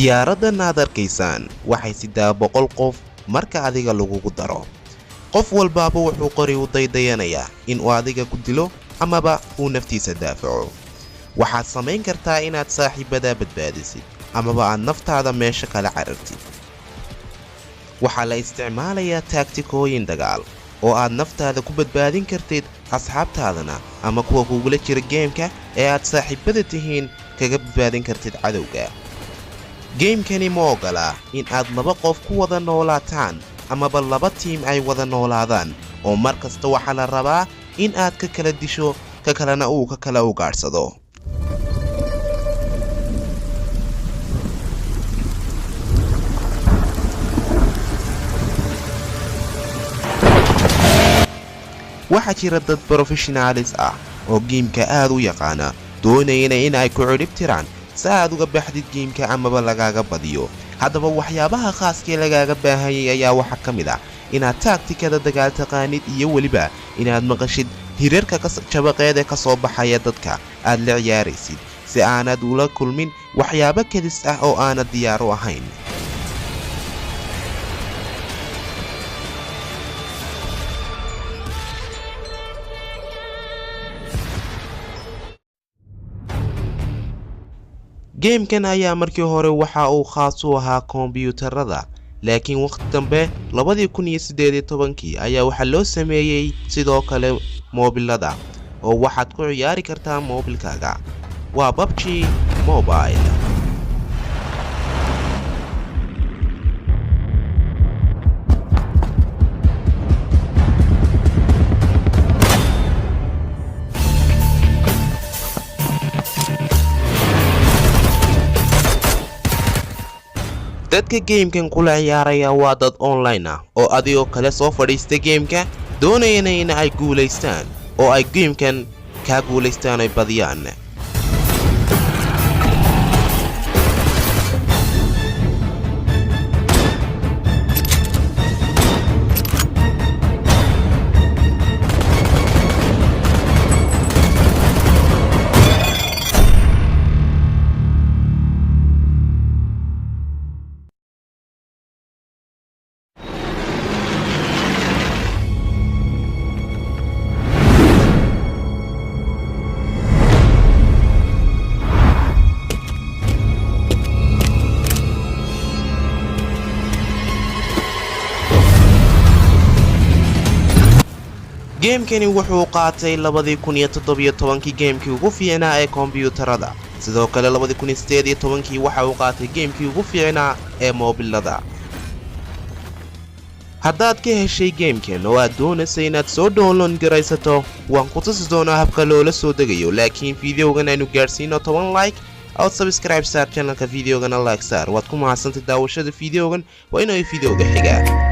diyaaradan aad arkaysaan waxay sidaa 100 qof marka adiga lagugu daro. qof walbaaba wuxuu qori u daydayanayaa in uu adiga ku dilo amaba uu naftiisa daafaco. waxaad samayn kartaa inaad saaxiibada badbaadisid amaba aad naftaada meesha kala carartid. waxaa la isticmaalayaa tactikooyin dagaal oo aad naftaada ku badbaadin kartid asxaabtaadana ama kuwa kugula jira geemka ee aad saaxiibada tihiin kaga badbaadin kartid cadowga. geemkani ma ogola in aad 2 qof ku wada noolaataan amaba 2 tiim ay wada noolaadaan oo markasta waxaa la rabaa in aad ka kala disho ka kalena uu ka kala ugaarsado. waxaa jira dad professionals ah oo geemka aad u yaqaana doonayna in ay ku cirib tiraan si aad uga baxdid geemka amaba lagaaga badiyo. haddaba waxyaabaha khaaskee lagaaga baahanyay ayaa waxaa ka mid ah inaad taagtikada dagaal taqaanid iyo weliba inaad maqashid hirarka jabaqeed ee ka soo baxaya dadka aad la ciyaaraysid si aanad ula kulmin waxyaabo kadis ah oo aanad diyaar u ahayn. geemkan ayaa markii hore waxa uu khaas u ahaa kombiyuutarada, laakiin waqti dambe 2018 ayaa waxa loo sameeyay sidoo kale moobilada oo waxaad ku ciyaari kartaa moobilkaaga. waa PUBG Mobile. dadka geemkan kula ciyaaraya waa dad online ah oo adigoo kale soo fadhiista geemka doonayna in ay guulaystaan oo ay geemkan ka guulaystaan ay badiyaan. geemkani wuxuu qaatay 2017 geemkii ugu fiicnaa ee kombiyuutarada. sidoo kale 2018 waxa uu qaatay geemkii ugu fiicnaa ee moobilada. haddaad ka heshay geemkan oo aad doonaysay inaad soo download garaysato waan ku tusi doonaa habka loola soo degayo, laakiin fiidiyogan aynu gaarsiino 10 like aad subscribe saar channelka fiidiyogana like saar. waad ku mahadsantahay daawashada fiidiyogan. waa inuu fiidiyowga xigaa.